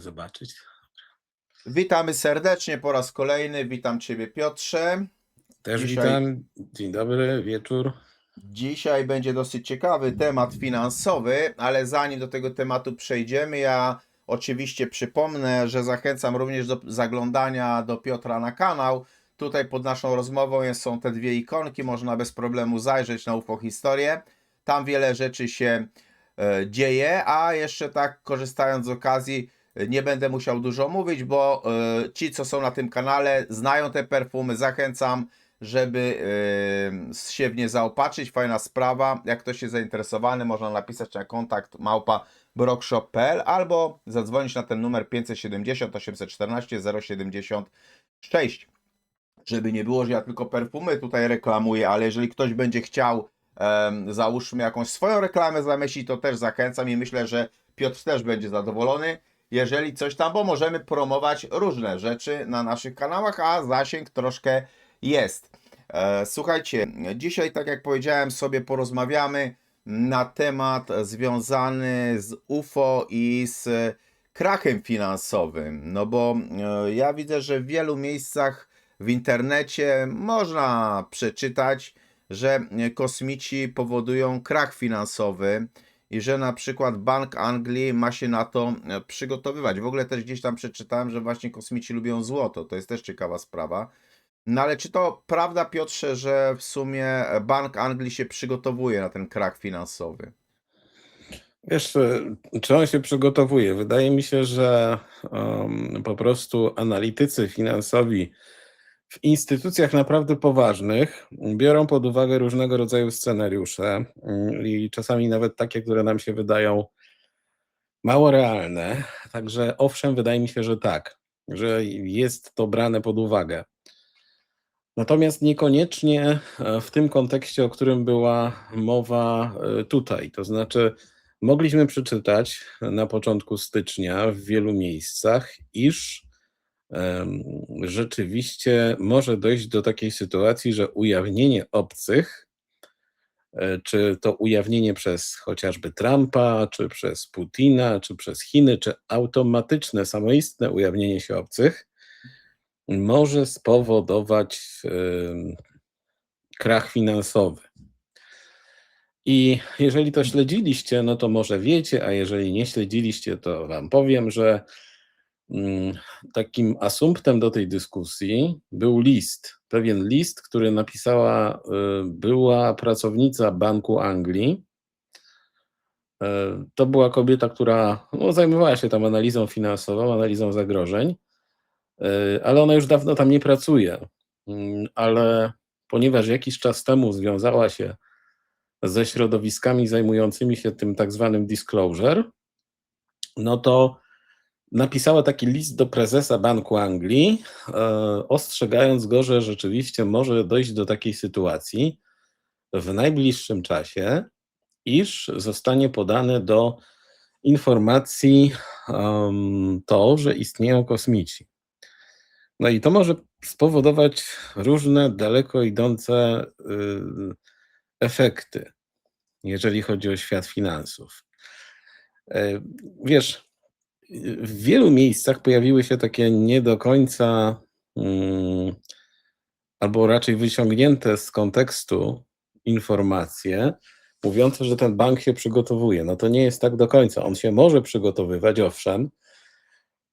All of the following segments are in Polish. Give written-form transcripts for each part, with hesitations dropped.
Zobaczyć. Witamy serdecznie po raz kolejny. Witam Ciebie, Piotrze. Też Dzisiaj, witam. Dzień dobry, wieczór. dzisiaj będzie dosyć ciekawy temat finansowy, ale zanim do tego tematu przejdziemy, ja oczywiście przypomnę, że zachęcam również do zaglądania do Piotra na kanał. Tutaj pod naszą rozmową są te dwie ikonki, można bez problemu zajrzeć na UFO Historię. Tam wiele rzeczy się dzieje, a jeszcze tak korzystając z okazji, nie będę musiał dużo mówić, bo ci, co są na tym kanale, znają te perfumy. Zachęcam, żeby się w nie zaopatrzyć. Fajna sprawa. Jak ktoś jest zainteresowany, można napisać na kontakt @brockshop.pl albo zadzwonić na ten numer 570 814 076. Żeby nie było, że ja tylko perfumy tutaj reklamuję, ale jeżeli ktoś będzie chciał, załóżmy, jakąś swoją reklamę zamieścić, to też zachęcam i myślę, że Piotr też będzie zadowolony, jeżeli coś tam, bo możemy promować różne rzeczy na naszych kanałach, a zasięg troszkę jest. Słuchajcie, dzisiaj, tak jak powiedziałem, sobie porozmawiamy na temat związany z UFO i z krachem finansowym. No bo ja widzę, że w wielu miejscach w internecie można przeczytać, że kosmici powodują krach finansowy i że na przykład Bank Anglii ma się na to przygotowywać. W ogóle też gdzieś tam przeczytałem, że właśnie kosmici lubią złoto. To jest też ciekawa sprawa. No ale czy to prawda, Piotrze, że w sumie Bank Anglii się przygotowuje na ten krach finansowy? Wiesz, czy on się przygotowuje? Wydaje mi się, że po prostu analitycy finansowi w instytucjach naprawdę poważnych biorą pod uwagę różnego rodzaju scenariusze i czasami nawet takie, które nam się wydają mało realne. Także owszem, wydaje mi się, że tak, że jest to brane pod uwagę. Natomiast niekoniecznie w tym kontekście, o którym była mowa tutaj. To znaczy, mogliśmy przeczytać na początku stycznia w wielu miejscach, iż rzeczywiście może dojść do takiej sytuacji, że ujawnienie obcych, czy to ujawnienie przez chociażby Trumpa, czy przez Putina, czy przez Chiny, czy automatyczne, samoistne ujawnienie się obcych, może spowodować krach finansowy. I jeżeli to śledziliście, no to może wiecie, a jeżeli nie śledziliście, to wam powiem, że takim asumptem do tej dyskusji był pewien list, który napisała była pracownica Banku Anglii. To była kobieta, która zajmowała się tam analizą finansową, analizą zagrożeń, ale ona już dawno tam nie pracuje. Ale ponieważ jakiś czas temu związała się ze środowiskami zajmującymi się tym tak zwanym disclosure, no to napisała taki list do prezesa Banku Anglii, ostrzegając go, że rzeczywiście może dojść do takiej sytuacji w najbliższym czasie, iż zostanie podane do informacji to, że istnieją kosmici. No i to może spowodować różne daleko idące efekty, jeżeli chodzi o świat finansów. Wiesz, w wielu miejscach pojawiły się takie nie do końca, albo raczej wyciągnięte z kontekstu informacje mówiące, że ten bank się przygotowuje. No to nie jest tak do końca. On się może przygotowywać, owszem.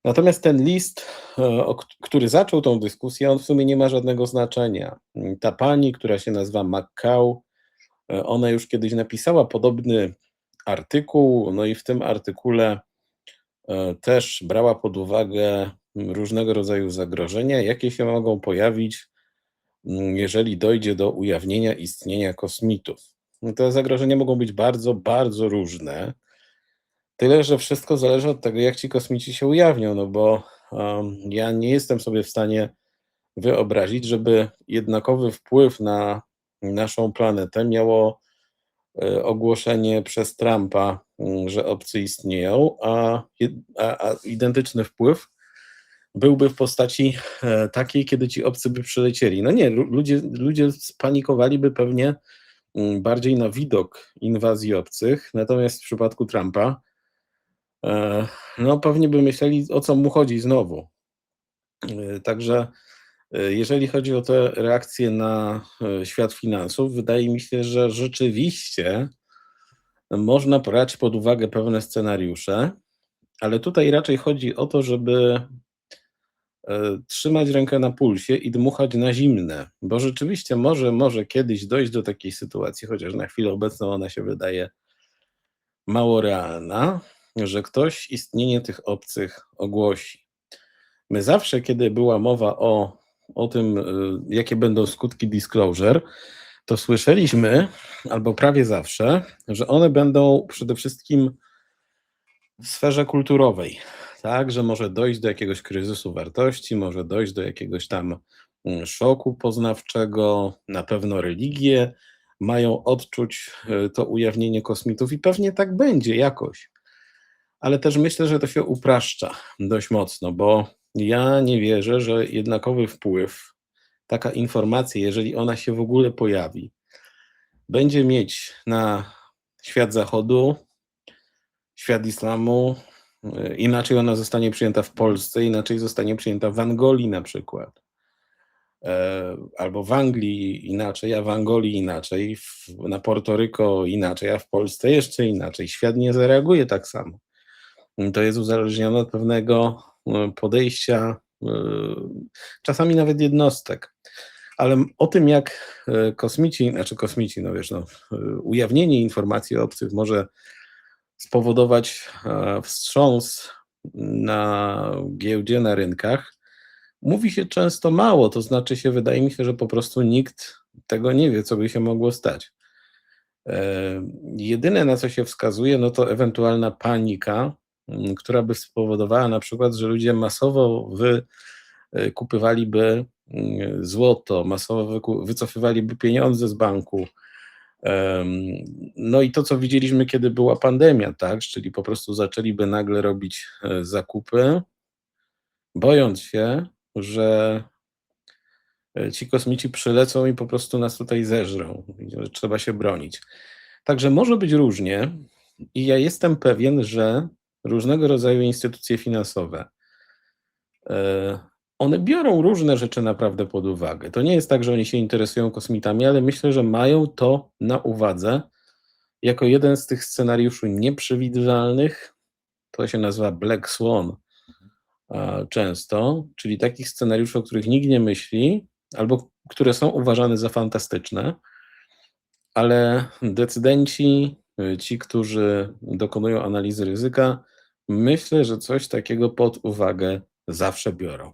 Natomiast ten list, który zaczął tą dyskusję, on w sumie nie ma żadnego znaczenia. Ta pani, która się nazywa McCall, ona już kiedyś napisała podobny artykuł, no i w tym artykule też brała pod uwagę różnego rodzaju zagrożenia, jakie się mogą pojawić, jeżeli dojdzie do ujawnienia istnienia kosmitów. Te zagrożenia mogą być bardzo, bardzo różne. Tyle, że wszystko zależy od tego, jak ci kosmici się ujawnią, no bo ja nie jestem sobie w stanie wyobrazić, żeby jednakowy wpływ na naszą planetę miało ogłoszenie przez Trumpa, że obcy istnieją, a identyczny wpływ byłby w postaci takiej, kiedy ci obcy by przylecieli. No nie, ludzie spanikowaliby pewnie bardziej na widok inwazji obcych, natomiast w przypadku Trumpa no pewnie by myśleli, o co mu chodzi znowu. Także jeżeli chodzi o te reakcje na świat finansów, wydaje mi się, że rzeczywiście można brać pod uwagę pewne scenariusze, ale tutaj raczej chodzi o to, żeby trzymać rękę na pulsie i dmuchać na zimne, bo rzeczywiście może kiedyś dojść do takiej sytuacji, chociaż na chwilę obecną ona się wydaje mało realna, że ktoś istnienie tych obcych ogłosi. My zawsze, kiedy była mowa o tym, jakie będą skutki disclosure, to słyszeliśmy, albo prawie zawsze, że one będą przede wszystkim w sferze kulturowej, tak, że może dojść do jakiegoś kryzysu wartości, może dojść do jakiegoś tam szoku poznawczego, na pewno religie mają odczuć to ujawnienie kosmitów i pewnie tak będzie jakoś. Ale też myślę, że to się upraszcza dość mocno, bo ja nie wierzę, że jednakowy wpływ taka informacja, jeżeli ona się w ogóle pojawi, będzie mieć na świat zachodu, świat islamu, inaczej ona zostanie przyjęta w Polsce, inaczej zostanie przyjęta w Angolii na przykład. Albo w Anglii inaczej, a w Angolii inaczej, na Portoryko inaczej, a w Polsce jeszcze inaczej. Świat nie zareaguje tak samo. To jest uzależnione od pewnego podejścia, czasami nawet jednostek. Ale o tym, jak kosmici, no wiesz, ujawnienie informacji obcych może spowodować wstrząs na giełdzie, na rynkach, mówi się często mało, to znaczy wydaje mi się, że po prostu nikt tego nie wie, co by się mogło stać. Jedyne, na co się wskazuje, no to ewentualna panika, która by spowodowała na przykład, że ludzie masowo kupywaliby złoto, masowo wycofywaliby pieniądze z banku. No i to, co widzieliśmy, kiedy była pandemia, tak, czyli po prostu zaczęliby nagle robić zakupy, bojąc się, że ci kosmici przylecą i po prostu nas tutaj zeżrą, że trzeba się bronić. Także może być różnie i ja jestem pewien, że różnego rodzaju instytucje finansowe, one biorą różne rzeczy naprawdę pod uwagę. To nie jest tak, że oni się interesują kosmitami, ale myślę, że mają to na uwadze jako jeden z tych scenariuszy nieprzewidywalnych. To się nazywa Black Swan często, czyli takich scenariuszy, o których nikt nie myśli, albo które są uważane za fantastyczne, ale decydenci, ci, którzy dokonują analizy ryzyka, myślę, że coś takiego pod uwagę zawsze biorą.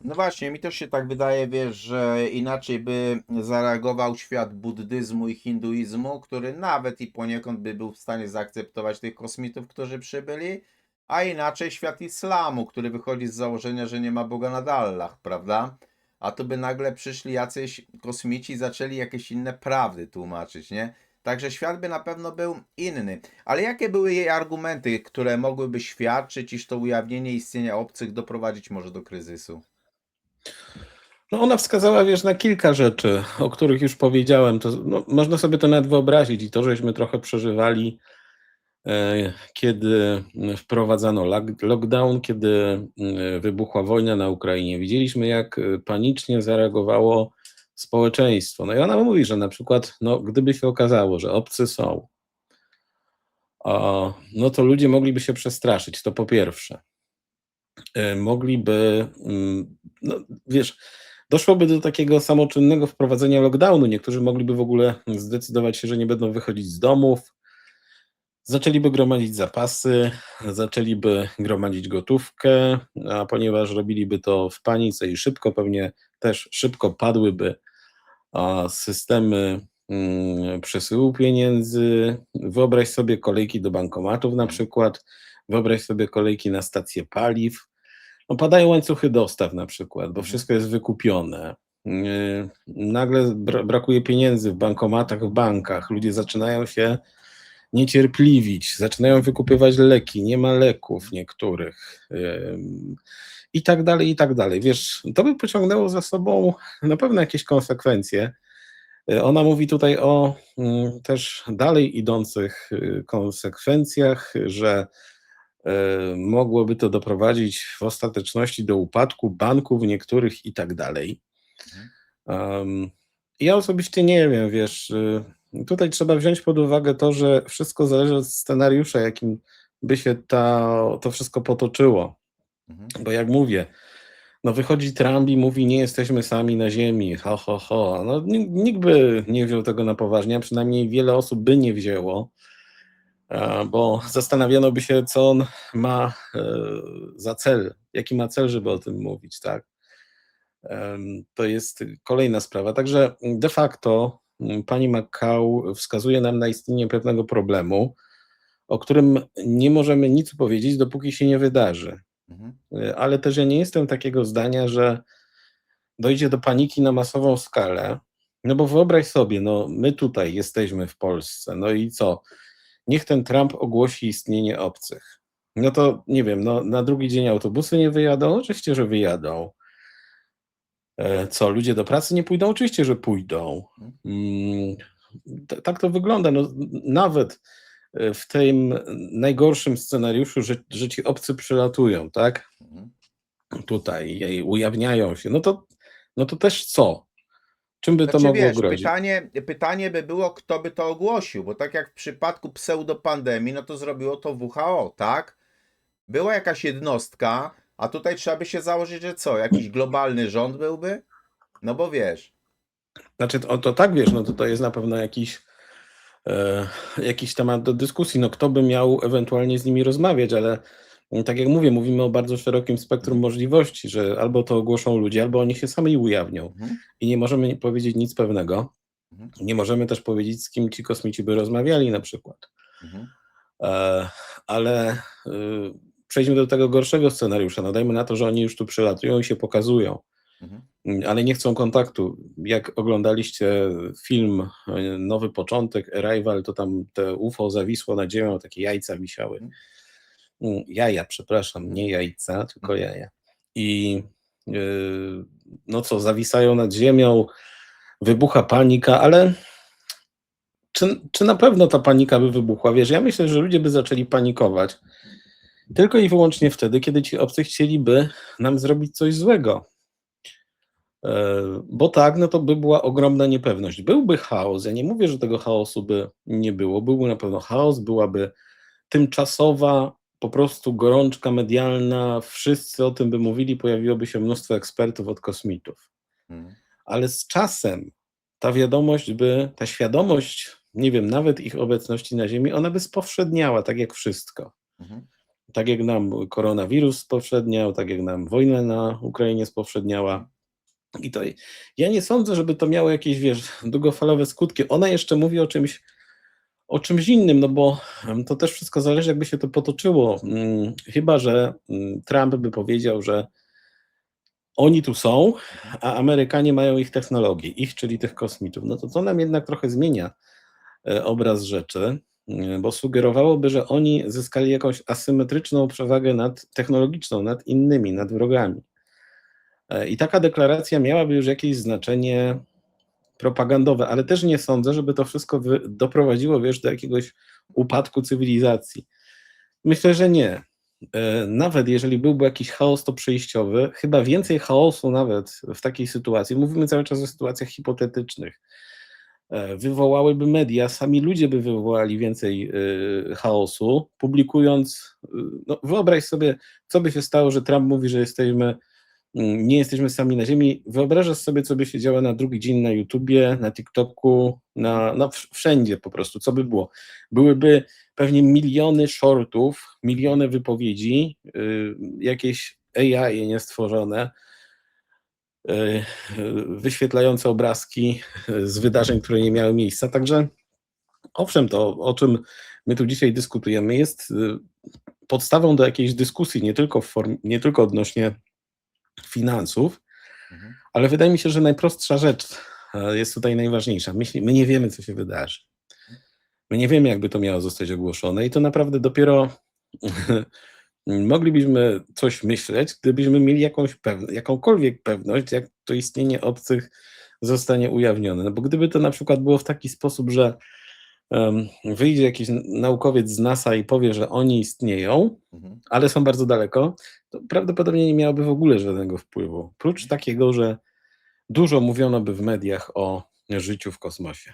No właśnie, mi też się tak wydaje, wiesz, że inaczej by zareagował świat buddyzmu i hinduizmu, który nawet i poniekąd by był w stanie zaakceptować tych kosmitów, którzy przybyli, a inaczej świat islamu, który wychodzi z założenia, że nie ma Boga na Dallach, prawda? A tu by nagle przyszli jacyś kosmici i zaczęli jakieś inne prawdy tłumaczyć, nie? Także świat by na pewno był inny. Ale jakie były jej argumenty, które mogłyby świadczyć, iż to ujawnienie istnienia obcych doprowadzić może do kryzysu? No ona wskazała, wiesz, na kilka rzeczy, o których już powiedziałem. To, można sobie to nawet wyobrazić i to, żeśmy trochę przeżywali, kiedy wprowadzano lockdown, kiedy wybuchła wojna na Ukrainie. Widzieliśmy, jak panicznie zareagowało społeczeństwo. No i ona mówi, że na przykład, gdyby się okazało, że obcy są, no to ludzie mogliby się przestraszyć, to po pierwsze. Mogliby, wiesz, doszłoby do takiego samoczynnego wprowadzenia lockdownu. Niektórzy mogliby w ogóle zdecydować się, że nie będą wychodzić z domów, zaczęliby gromadzić zapasy, zaczęliby gromadzić gotówkę, a ponieważ robiliby to w panice i szybko, pewnie też szybko padłyby systemy przesyłu pieniędzy. Wyobraź sobie kolejki do bankomatów na przykład, wyobraź sobie kolejki na stacje paliw. Padają łańcuchy dostaw na przykład, bo wszystko jest wykupione. Nagle brakuje pieniędzy w bankomatach, w bankach. Ludzie zaczynają się niecierpliwić, zaczynają wykupywać leki, nie ma leków niektórych i tak dalej, i tak dalej. Wiesz, to by pociągnęło za sobą na pewno jakieś konsekwencje, Ona mówi tutaj o też dalej idących konsekwencjach, że mogłoby to doprowadzić w ostateczności do upadku banków niektórych i tak dalej. Mhm. Ja osobiście nie wiem, wiesz, tutaj trzeba wziąć pod uwagę to, że wszystko zależy od scenariusza, jakim by się to wszystko potoczyło. Mhm. Bo jak mówię, no wychodzi Trump i mówi, nie jesteśmy sami na ziemi, ho, ho, ho. No, nikt by nie wziął tego na poważnie, a przynajmniej wiele osób by nie wzięło, bo zastanawiano by się, co on ma za cel, jaki ma cel, żeby o tym mówić, tak? To jest kolejna sprawa. Także de facto pani McCall wskazuje nam na istnienie pewnego problemu, o którym nie możemy nic powiedzieć, dopóki się nie wydarzy. Mhm. Ale też ja nie jestem takiego zdania, że dojdzie do paniki na masową skalę, no bo wyobraź sobie, no my tutaj jesteśmy w Polsce, no i co? Niech ten Trump ogłosi istnienie obcych. No to nie wiem, no na drugi dzień autobusy nie wyjadą? Oczywiście, że wyjadą. Co, ludzie do pracy nie pójdą? Oczywiście, że pójdą. Mm, Tak to wygląda. No, nawet w tym najgorszym scenariuszu, że ci obcy przylatują, tak? Mhm. Tutaj i ujawniają się. No to też co? Czym by to Znaczy mogło wiesz, grozić? pytanie by było, kto by to ogłosił, bo tak jak w przypadku pseudopandemii, no to zrobiło to WHO, tak? Była jakaś jednostka, a tutaj trzeba by się założyć, że co? Jakiś globalny rząd byłby? No bo wiesz. Znaczy, to tak wiesz, no to jest na pewno jakiś temat do dyskusji. No kto by miał ewentualnie z nimi rozmawiać, ale tak jak mówię, mówimy o bardzo szerokim spektrum Mhm. możliwości, że albo to ogłoszą ludzie, albo oni się sami ujawnią. Mhm. I nie możemy powiedzieć nic pewnego. Mhm. Nie możemy też powiedzieć, z kim ci kosmici by rozmawiali na przykład. Mhm. Ale przejdźmy do tego gorszego scenariusza. No dajmy na to, że oni już tu przylatują i się pokazują, Mhm. ale nie chcą kontaktu. Jak oglądaliście film Nowy Początek, Arrival, to tam te UFO zawisło nad ziemią, takie jajca wisiały. Jaja, przepraszam, nie jajca, tylko jaja. I no co, zawisają nad ziemią, wybucha panika, ale czy na pewno ta panika by wybuchła? Wiesz, ja myślę, że ludzie by zaczęli panikować tylko i wyłącznie wtedy, kiedy ci obcy chcieliby nam zrobić coś złego. Bo tak, no to by była ogromna niepewność. Byłby chaos. Ja nie mówię, że tego chaosu by nie było. Byłby na pewno chaos, byłaby tymczasowa po prostu gorączka medialna, wszyscy o tym by mówili, pojawiłoby się mnóstwo ekspertów od kosmitów. Mhm. Ale z czasem ta świadomość, nie wiem, nawet ich obecności na Ziemi, ona by spowszedniała, tak jak wszystko. Mhm. Tak jak nam koronawirus spowszedniał, tak jak nam wojna na Ukrainie spowszedniała. I to ja nie sądzę, żeby to miało jakieś, wiesz, długofalowe skutki. Ona jeszcze mówi o czymś innym, no bo to też wszystko zależy, jakby się to potoczyło. Chyba że Trump by powiedział, że oni tu są, a Amerykanie mają ich technologię, czyli tych kosmitów. No to nam jednak trochę zmienia obraz rzeczy, bo sugerowałoby, że oni zyskali jakąś asymetryczną przewagę technologiczną nad innymi, nad wrogami. I taka deklaracja miałaby już jakieś znaczenie propagandowe, ale też nie sądzę, żeby to wszystko doprowadziło, wiesz, do jakiegoś upadku cywilizacji. Myślę, że nie. Nawet jeżeli byłby jakiś chaos, to przejściowy, chyba więcej chaosu nawet w takiej sytuacji, mówimy cały czas o sytuacjach hipotetycznych, wywołałyby media, sami ludzie by wywołali więcej chaosu, publikując, no wyobraź sobie, co by się stało, że Trump mówi, że nie jesteśmy sami na ziemi. Wyobrażasz sobie, co by się działo na drugi dzień na YouTubie, na TikToku, wszędzie po prostu, co by było. Byłyby pewnie miliony shortów, miliony wypowiedzi, jakieś AI niestworzone, wyświetlające obrazki z wydarzeń, które nie miały miejsca. Także owszem, to o czym my tu dzisiaj dyskutujemy jest podstawą do jakiejś dyskusji, nie tylko odnośnie finansów, Mhm. ale wydaje mi się, że najprostsza rzecz jest tutaj najważniejsza. My nie wiemy, co się wydarzy. My nie wiemy, jakby to miało zostać ogłoszone i to naprawdę dopiero moglibyśmy coś myśleć, gdybyśmy mieli jakąkolwiek pewność, jak to istnienie obcych zostanie ujawnione. No bo gdyby to na przykład było w taki sposób, że wyjdzie jakiś naukowiec z NASA i powie, że oni istnieją, ale są bardzo daleko, to prawdopodobnie nie miałoby w ogóle żadnego wpływu. Prócz takiego, że dużo mówiono by w mediach o życiu w kosmosie.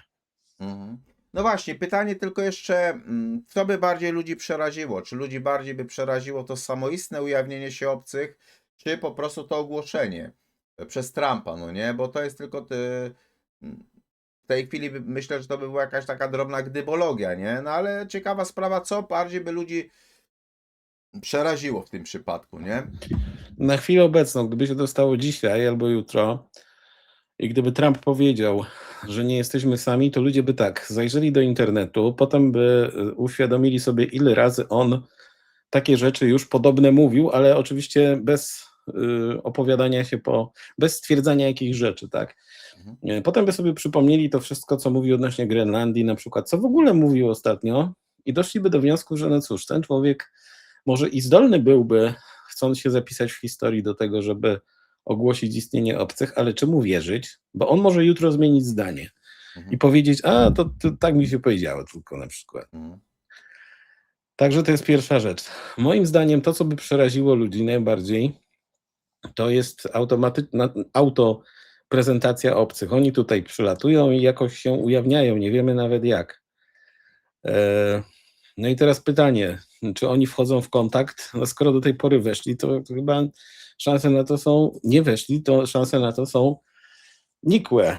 No właśnie, pytanie tylko jeszcze, co by bardziej ludzi przeraziło? Czy ludzi bardziej by przeraziło to samoistne ujawnienie się obcych, czy po prostu to ogłoszenie przez Trumpa, no nie? Bo to jest tylko w tej chwili myślę, że to by była jakaś taka drobna gdybologia, nie? No ale ciekawa sprawa, co bardziej by ludzi przeraziło w tym przypadku, nie? Na chwilę obecną, gdyby się to stało dzisiaj albo jutro i gdyby Trump powiedział, że nie jesteśmy sami, to ludzie by tak zajrzeli do internetu, potem by uświadomili sobie, ile razy on takie rzeczy już podobne mówił, ale oczywiście bez opowiadania się bez stwierdzania jakichś rzeczy, tak? Potem by sobie przypomnieli to wszystko, co mówił odnośnie Grenlandii na przykład, co w ogóle mówił ostatnio i doszliby do wniosku, że no cóż, ten człowiek może i zdolny byłby, chcąc się zapisać w historii do tego, żeby ogłosić istnienie obcych, ale czy mu wierzyć? Bo on może jutro zmienić zdanie i powiedzieć, to tak mi się powiedziało tylko na przykład. Także to jest pierwsza rzecz. Moim zdaniem to, co by przeraziło ludzi najbardziej, to jest autoprezentacja obcych. Oni tutaj przylatują i jakoś się ujawniają, nie wiemy nawet jak. No i teraz pytanie, czy oni wchodzą w kontakt? No skoro do tej pory weszli, to chyba szanse na to są, nie weszli, to szanse na to są nikłe.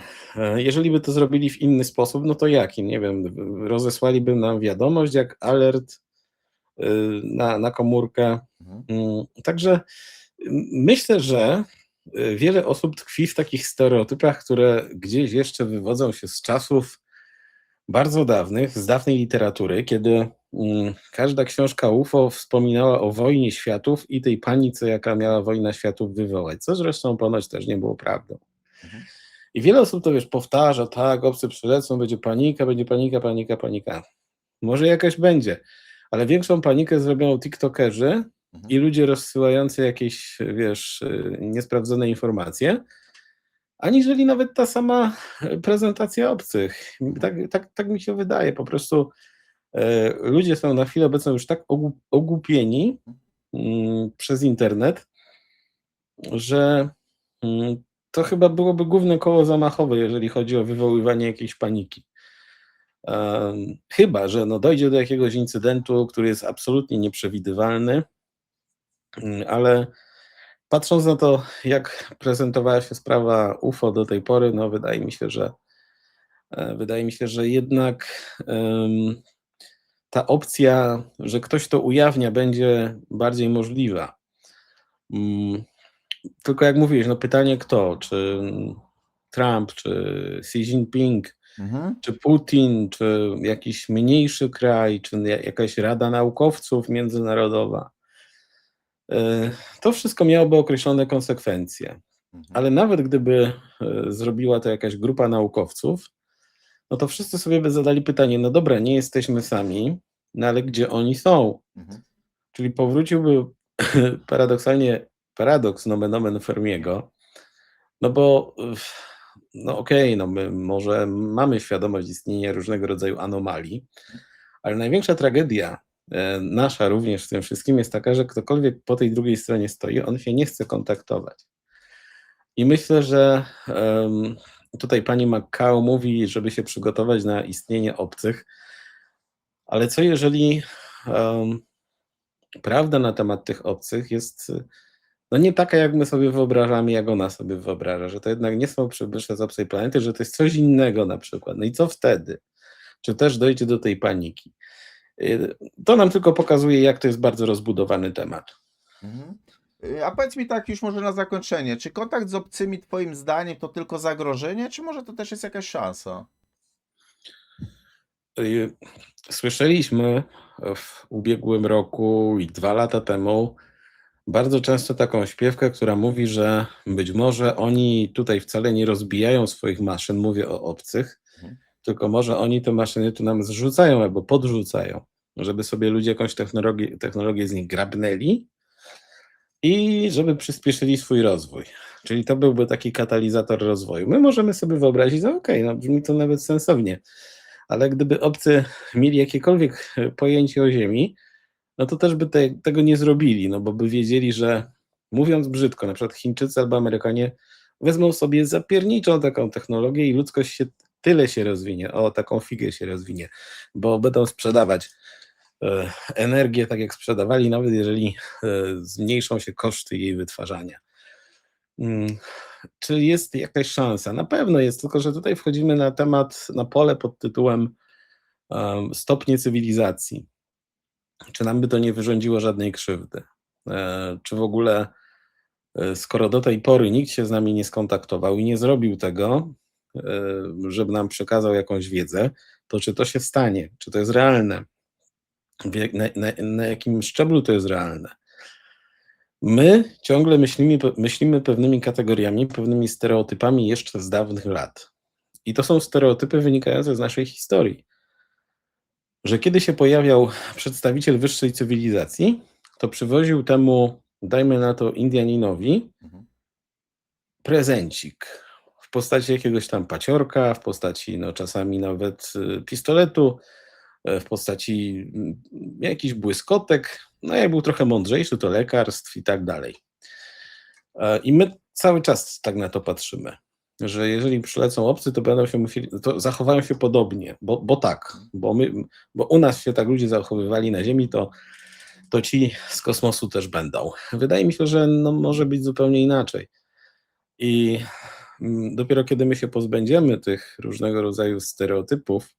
Jeżeli by to zrobili w inny sposób, no to jaki? Nie wiem, rozesłaliby nam wiadomość jak alert na komórkę. Także myślę, że wiele osób tkwi w takich stereotypach, które gdzieś jeszcze wywodzą się z czasów bardzo dawnych, z dawnej literatury, kiedy każda książka UFO wspominała o wojnie światów i tej panice, jaka miała wojna światów wywołać, co zresztą ponoć też nie było prawdą. I wiele osób to powtarza, tak, obcy przylecą, będzie panika, panika. Może jakaś będzie, ale większą panikę zrobią tiktokerzy i ludzie rozsyłający jakieś, niesprawdzone informacje, aniżeli nawet ta sama prezentacja obcych. Tak mi się wydaje. Po prostu ludzie są na chwilę obecną już tak ogłupieni przez internet, że to chyba byłoby główne koło zamachowe, jeżeli chodzi o wywoływanie jakiejś paniki. Chyba że dojdzie do jakiegoś incydentu, który jest absolutnie nieprzewidywalny, ale patrząc na to, jak prezentowała się sprawa UFO do tej pory, wydaje mi się, że jednak ta opcja, że ktoś to ujawnia, będzie bardziej możliwa. Tylko jak mówiłeś, pytanie kto? Czy Trump, czy Xi Jinping, czy Putin, czy jakiś mniejszy kraj, czy jakaś rada naukowców międzynarodowa. To wszystko miałoby określone konsekwencje. Ale nawet gdyby zrobiła to jakaś grupa naukowców, no to wszyscy sobie by zadali pytanie, no dobra, nie jesteśmy sami, no ale gdzie oni są? Czyli powróciłby paradoksalnie paradoks nomen omen Fermiego, no bo my może mamy świadomość istnienia różnego rodzaju anomalii, ale największa tragedia nasza również w tym wszystkim jest taka, że ktokolwiek po tej drugiej stronie stoi, on się nie chce kontaktować. I myślę, że tutaj pani McCall mówi, żeby się przygotować na istnienie obcych, ale co jeżeli prawda na temat tych obcych jest nie taka, jak my sobie wyobrażamy, jak ona sobie wyobraża, że to jednak nie są przybysze z obcej planety, że to jest coś innego na przykład. No i co wtedy? Czy też dojdzie do tej paniki? To nam tylko pokazuje, jak to jest bardzo rozbudowany temat. A powiedz mi tak już może na zakończenie, czy kontakt z obcymi twoim zdaniem to tylko zagrożenie, czy może to też jest jakaś szansa? Słyszeliśmy w ubiegłym roku i 2 lata temu bardzo często taką śpiewkę, która mówi, że być może oni tutaj wcale nie rozbijają swoich maszyn, mówię o obcych, tylko może oni te maszyny tu nam zrzucają albo podrzucają, żeby sobie ludzie jakąś technologię z nich grabnęli i żeby przyspieszyli swój rozwój. Czyli to byłby taki katalizator rozwoju. My możemy sobie wyobrazić, no okej, no brzmi to nawet sensownie, ale gdyby obcy mieli jakiekolwiek pojęcie o Ziemi, no to też by tego nie zrobili, no bo by wiedzieli, że mówiąc brzydko, na przykład Chińczycy albo Amerykanie wezmą sobie, zapierniczą taką technologię i ludzkość tyle się rozwinie, o taką figę się rozwinie, bo będą sprzedawać energię tak jak sprzedawali, nawet jeżeli zmniejszą się koszty jej wytwarzania. Czy jest jakaś szansa? Na pewno jest, tylko że tutaj wchodzimy na pole pod tytułem stopnie cywilizacji. Czy nam by to nie wyrządziło żadnej krzywdy? Czy w ogóle, skoro do tej pory nikt się z nami nie skontaktował i nie zrobił tego, żeby nam przekazał jakąś wiedzę, to czy to się stanie? Czy to jest realne? Na jakim szczeblu to jest realne? My ciągle myślimy pewnymi kategoriami, pewnymi stereotypami jeszcze z dawnych lat. I to są stereotypy wynikające z naszej historii. Że kiedy się pojawiał przedstawiciel wyższej cywilizacji, to przywoził temu, dajmy na to, Indianinowi prezencik w postaci jakiegoś tam paciorka, w postaci no, czasami nawet pistoletu, w postaci jakichś błyskotek. No jak był trochę mądrzejszy, to lekarstw i tak dalej. I my cały czas tak na to patrzymy, że jeżeli przylecą obcy, to będą się musieli, to zachowają się podobnie, bo tak, bo u nas się tak ludzie zachowywali na Ziemi, to ci z kosmosu też będą. Wydaje mi się, że no, może być zupełnie inaczej. I dopiero kiedy my się pozbędziemy tych różnego rodzaju stereotypów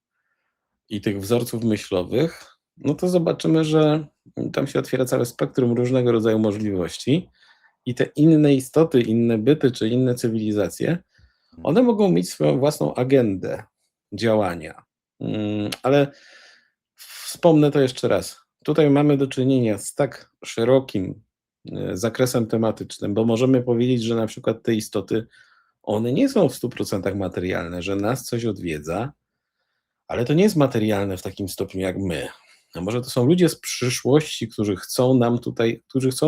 i tych wzorców myślowych, no to zobaczymy, że tam się otwiera całe spektrum różnego rodzaju możliwości i te inne istoty, inne byty czy inne cywilizacje, one mogą mieć swoją własną agendę działania. Ale wspomnę to jeszcze raz. Tutaj mamy do czynienia z tak szerokim zakresem tematycznym, bo możemy powiedzieć, że na przykład te istoty, one nie są w 100% materialne, że nas coś odwiedza, ale to nie jest materialne w takim stopniu jak my. A może to są ludzie z przyszłości, którzy chcą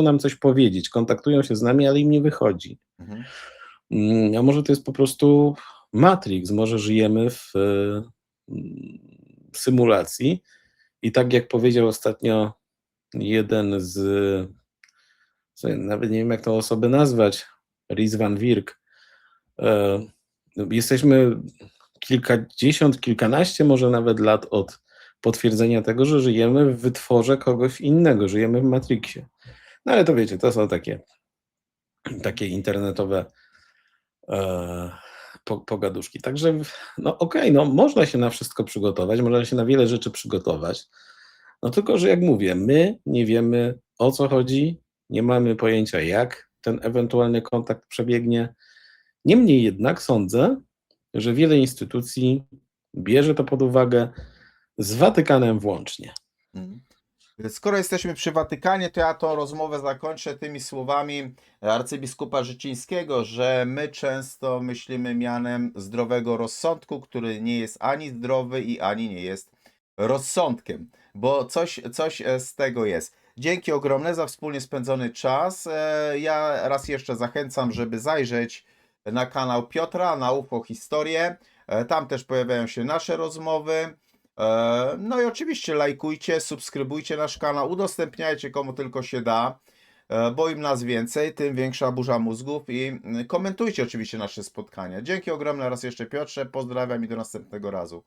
nam coś powiedzieć, kontaktują się z nami, ale im nie wychodzi. A może to jest po prostu Matrix, może żyjemy w symulacji i tak jak powiedział ostatnio jeden nawet nie wiem jak tę osobę nazwać, Rhys van Wirk, jesteśmy kilkadziesiąt, kilkanaście może nawet lat od potwierdzenia tego, że żyjemy w wytworze kogoś innego, żyjemy w Matrixie. No ale to wiecie, to są takie internetowe pogaduszki. Także no okej, no można się na wszystko przygotować, można się na wiele rzeczy przygotować, no tylko, że jak mówię, my nie wiemy o co chodzi, nie mamy pojęcia jak ten ewentualny kontakt przebiegnie. Niemniej jednak sądzę, że wiele instytucji bierze to pod uwagę, z Watykanem włącznie. Skoro jesteśmy przy Watykanie, to ja tą rozmowę zakończę tymi słowami arcybiskupa Życińskiego, że my często myślimy mianem zdrowego rozsądku, który nie jest ani zdrowy i ani nie jest rozsądkiem, bo coś z tego jest. Dzięki ogromne za wspólnie spędzony czas. Ja raz jeszcze zachęcam, żeby zajrzeć na kanał Piotra, na UFO Historię. Tam też pojawiają się nasze rozmowy. No i oczywiście lajkujcie, subskrybujcie nasz kanał, udostępniajcie komu tylko się da, bo im nas więcej, tym większa burza mózgów i komentujcie oczywiście nasze spotkania. Dzięki ogromne raz jeszcze Piotrze, pozdrawiam i do następnego razu.